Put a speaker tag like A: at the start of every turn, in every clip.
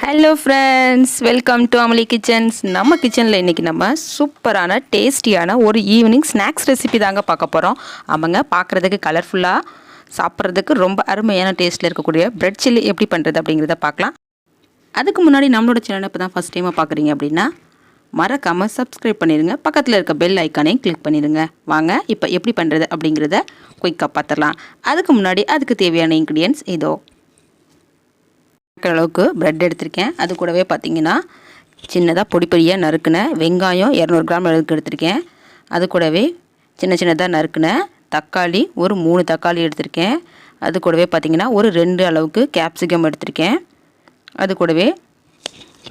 A: Hello friends, welcome to amalikitchens. நம்ம கிச்சனில் இன்றைக்கி நம்ம சூப்பரான டேஸ்டியான ஒரு ஈவினிங் ஸ்நாக்ஸ் ரெசிபி தாங்க பார்க்க போகிறோம். அவங்க பார்க்குறதுக்கு கலர்ஃபுல்லாக, சாப்பிட்றதுக்கு ரொம்ப அருமையான டேஸ்ட்டில் இருக்கக்கூடிய பிரெட் சில்லி எப்படி பண்ணுறது அப்படிங்கிறத பார்க்கலாம். அதுக்கு முன்னாடி நம்மளோட சேனலை இப்போ தான் ஃபஸ்ட் டைமாக பார்க்குறீங்க அப்படின்னா மறக்காமல் சப்ஸ்கிரைப் பண்ணிடுங்க. பக்கத்தில் இருக்க பெல் ஐக்கானையும் கிளிக் பண்ணிடுங்க. வாங்க இப்போ எப்படி பண்ணுறது அப்படிங்கிறத குயிக்காக பார்த்துடலாம். அதுக்கு முன்னாடி அதுக்கு தேவையான இன்க்ரீடியன்ட்ஸ் இதோ. அளவுக்கு பிரெட் எடுத்திருக்கேன். அது கூடவே பார்த்திங்கன்னா சின்னதாக பொடி பொடியாக நறுக்குன வெங்காயம் 200 கிராம் அளவுக்கு எடுத்திருக்கேன். அது கூடவே சின்ன சின்னதாக நறுக்குன தக்காளி ஒரு 3 தக்காளி எடுத்திருக்கேன். அது கூடவே பார்த்திங்கன்னா ஒரு 2 அளவுக்கு கேப்சிகம் எடுத்திருக்கேன். அது கூடவே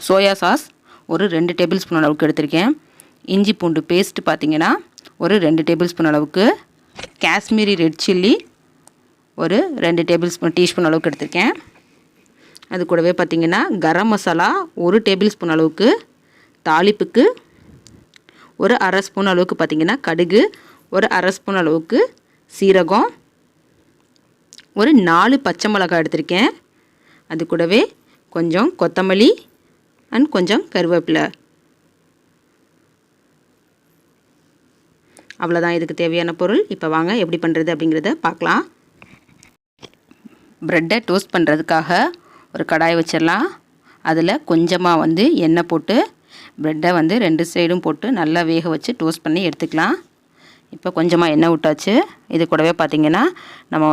A: சோயா சாஸ் ஒரு 2 டேபிள் ஸ்பூன் அளவுக்கு எடுத்திருக்கேன். இஞ்சி பூண்டு பேஸ்ட் பார்த்திங்கன்னா ஒரு 2 டேபிள் ஸ்பூன் அளவுக்கு, காஷ்மீரி ரெட் சில்லி ஒரு 2 டீஸ்பூன் அளவுக்கு எடுத்திருக்கேன். அது கூடவே பார்த்திங்கன்னா கரம் மசாலா ஒரு டேபிள் ஸ்பூன் அளவுக்கு, தாளிப்புக்கு ஒரு அரை ஸ்பூன் அளவுக்கு பார்த்திங்கன்னா கடுகு, ஒரு அரை ஸ்பூன் அளவுக்கு சீரகம், ஒரு 4 பச்சை மிளகாய் எடுத்திருக்கேன். அது கூடவே கொஞ்சம் கொத்தமல்லி அண்ட் கொஞ்சம் கருவேப்பிலை. அவ்வளோதான் இதுக்கு தேவையான பொருள். இப்போ வாங்க எப்படி பண்ணுறது அப்படிங்கிறத பார்க்கலாம். ப்ரெட்டை டோஸ்ட் பண்ணுறதுக்காக ஒரு கடாய் வச்சிடலாம். அதில் கொஞ்சமாக எண்ணெய் போட்டு ப்ரெட்டை 2 சைடும் போட்டு நல்லா வேக வச்சு டோஸ்ட் பண்ணி எடுத்துக்கலாம். இப்போ கொஞ்சமாக எண்ணெய் விட்டாச்சு. இது கூடவே பார்த்திங்கன்னா நம்ம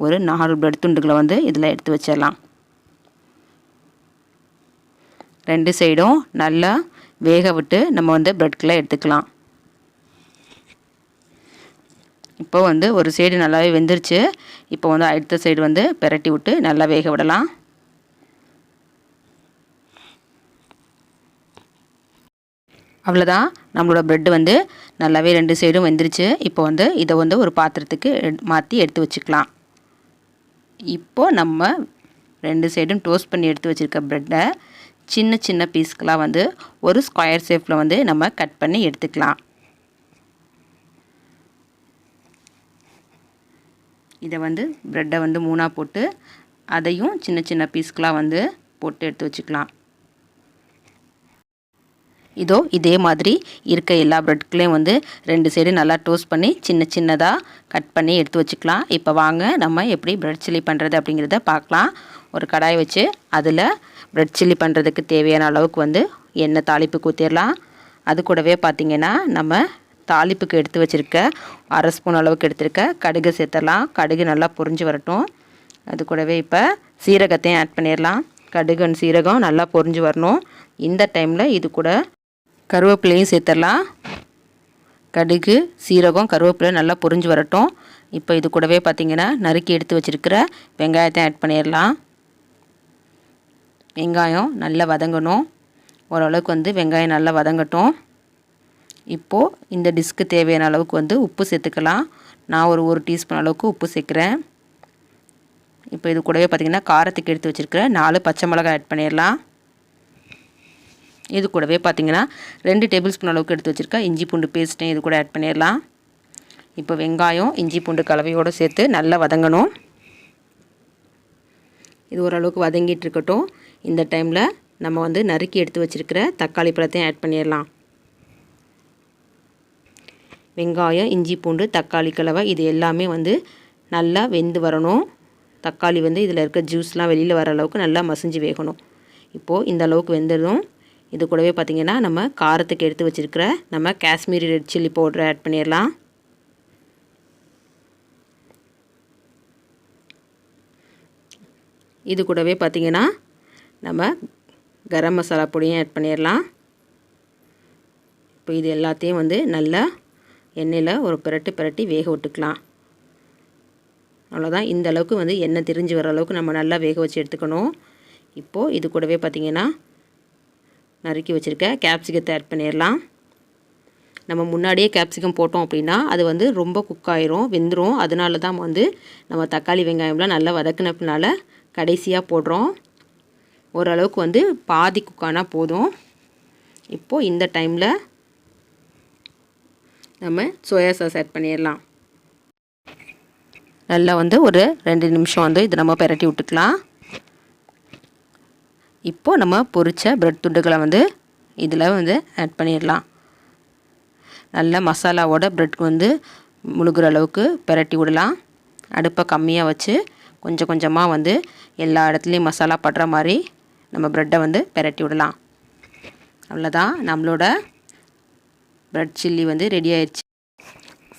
A: ஒரு 4 ப்ரெட் துண்டுகளை இதில் எடுத்து வச்சிடலாம். 2 சைடும் நல்லா வேக விட்டு நம்ம ப்ரெட்களை எடுத்துக்கலாம். இப்போ ஒரு சைடு நல்லாவே வெந்துருச்சு. இப்போ அடுத்த சைடு பெரட்டி விட்டு நல்லா வேக விடலாம். அவ்வளோதான், நம்மளோட ப்ரெட்டு நல்லாவே 2 சைடும் வெந்துருச்சு. இப்போ இதை ஒரு பாத்திரத்துக்கு மாற்றி எடுத்து வச்சுக்கலாம். இப்போது நம்ம 2 சைடும் டோஸ்ட் பண்ணி எடுத்து வச்சுருக்க ப்ரெட்டை சின்ன சின்ன பீஸ்களாக ஒரு ஸ்கொயர் ஷேப்பில் நம்ம கட் பண்ணி எடுத்துக்கலாம். இதை ப்ரெட்டை 3ஆக போட்டு அதையும் சின்ன சின்ன பீஸ்களாக போட்டு எடுத்து வச்சுக்கலாம். இதே மாதிரி இருக்க எல்லா ப்ரெட்களையும் 2 சைடு நல்லா டோஸ்ட் பண்ணி சின்ன சின்னதாக கட் பண்ணி எடுத்து வச்சுக்கலாம். இப்போ வாங்க நம்ம எப்படி ப்ரெட் சில்லி பண்ணுறது அப்படிங்கிறத பார்க்கலாம். ஒரு கடாய் வச்சு அதில் ப்ரெட் சில்லி பண்ணுறதுக்கு தேவையான அளவுக்கு எண்ணெய் தாளிப்புக்கு ஊற்றிடலாம். அது கூடவே பார்த்திங்கன்னா நம்ம தாளிப்புக்கு எடுத்து வச்சுருக்க அரை ஸ்பூன் அளவுக்கு எடுத்துருக்க கடுகு சேர்த்துடலாம். கடுகு நல்லா பொரிஞ்சு வரட்டும். அது கூடவே இப்போ சீரகத்தையும் ஆட் பண்ணிடலாம். கடுகு சீரகம் நல்லா பொரிஞ்சு வரணும். இந்த டைமில் இது கூட கருவேப்பிலையும் சேர்த்துடலாம். கடுகு சீரகம் கருவேப்பிலை நல்லா பொரிஞ்சு வரட்டும். இப்போ இது கூடவே பார்த்திங்கன்னா நறுக்கி எடுத்து வச்சுருக்கிற வெங்காயத்தை ஆட் பண்ணிடலாம். வெங்காயம் நல்லா வதங்கணும். ஓரளவுக்கு வெங்காயம் நல்லா வதங்கட்டும். இப்போது இந்த டிஷ்க்கு தேவையான அளவுக்கு உப்பு சேர்த்துக்கலாம். நான் ஒரு 1 டீஸ்பூன் அளவுக்கு உப்பு சேர்க்குறேன். இப்போ இது கூடவே பார்த்திங்கன்னா காரத்துக்கு எடுத்து வச்சுருக்கிற 4 பச்சை மிளகாய் ஆட் பண்ணிடலாம். இது கூடவே பார்த்திங்கன்னா 2 டேபிள் ஸ்பூன் அளவுக்கு எடுத்து வச்சுருக்க இஞ்சி பூண்டு பேஸ்ட்டையும் இது கூட ஆட் பண்ணிடலாம். இப்போ வெங்காயம் இஞ்சி பூண்டு கலவையோடு சேர்த்து நல்லா வதங்கணும். இது ஓரளவுக்கு வதங்கிட்டு இருக்கட்டும். இந்த டைமில் நம்ம நறுக்கி எடுத்து வச்சுருக்கிற தக்காளி பழத்தையும் ஆட் பண்ணிடலாம். வெங்காயம் இஞ்சி பூண்டு தக்காளி கலவை இது எல்லாமே நல்லா வெந்து வரணும். தக்காளி இதில் இருக்க ஜூஸ்லாம் வெளியில் வர அளவுக்கு நல்லா மசிஞ்சு வேகணும். இப்போது இந்த அளவுக்கு வெந்ததும் இது கூடவே பார்த்திங்கன்னா நம்ம காரத்துக்கு எடுத்து வச்சுருக்கிற நம்ம காஷ்மீரி ரெட் சில்லி பவுடரை ஆட் பண்ணிடலாம். இது கூடவே பார்த்திங்கன்னா நம்ம கரம் மசாலா பொடியும் ஆட் பண்ணிடலாம். இப்போ இது எல்லாத்தையும் நல்லா எண்ணெயில் ஒரு பிரட்டி வேக விட்டுக்கலாம். அவ்வளோதான். இந்த அளவுக்கு எண்ணெய் திரிஞ்சு வர அளவுக்கு நம்ம நல்லா வேக வச்சு எடுத்துக்கணும். இப்போது இது கூடவே பார்த்திங்கன்னா நறுக்கி வச்சுருக்க கேப்சிகத்தை ஆட் பண்ணிடலாம். நம்ம முன்னாடியே கேப்சிகம் போட்டோம் அப்படின்னா அது ரொம்ப குக் ஆயிரும், வெந்துடும். அதனால தான் நம்ம தக்காளி வெங்காயம்லாம் நல்லா வதக்குனதுனால கடைசியாக போடுறோம். ஓரளவுக்கு பாதி குக்கானா போதும். இப்போது இந்த டைமில் நம்ம சோயா சாஸ் ஆட் பண்ணிடலாம். நல்லா ஒரு 2 நிமிஷம் இது நம்ம பெரட்டி விட்டுக்கலாம். இப்போது நம்ம பொரிச்ச பிரெட் துண்டுகளை வந்து இதில் வந்து ஆட் பண்ணிடலாம். நல்ல மசாலாவோட பிரெட் வந்து முழுகிற அளவுக்கு பிரட்டி விடலாம். அடுப்பை கம்மியாக வச்சு கொஞ்சம் கொஞ்சமாக வந்து எல்லா இடத்துலையும் மசாலா படுற மாதிரி நம்ம ப்ரெட்டை வந்து பிரட்டி விடலாம். அவ்வளோதான், நம்மளோட ப்ரெட் சில்லி வந்து ரெடி ஆயிடுச்சு.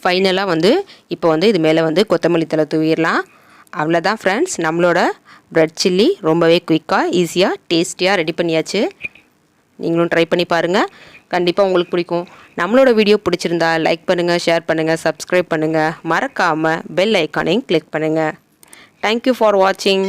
A: ஃபைனலாக வந்து இப்போ வந்து இது மேலே வந்து கொத்தமல்லி தழை தூவிடலாம். அவ்வளோதான் ஃப்ரெண்ட்ஸ், நம்மளோட ப்ரெட் சில்லி ரொம்பவே குயிக்காக ஈஸியாக டேஸ்டியாக ரெடி பண்ணியாச்சு. நீங்களும் ட்ரை பண்ணி பாருங்கள், கண்டிப்பாக உங்களுக்கு பிடிக்கும். நம்மளோட வீடியோ பிடிச்சிருந்தா லைக் பண்ணுங்கள், ஷேர் பண்ணுங்கள், சப்ஸ்கிரைப் பண்ணுங்கள், மறக்காமல் பெல் ஐக்கானையும் கிளிக் பண்ணுங்கள். தேங்க்யூ ஃபார் வாட்சிங்.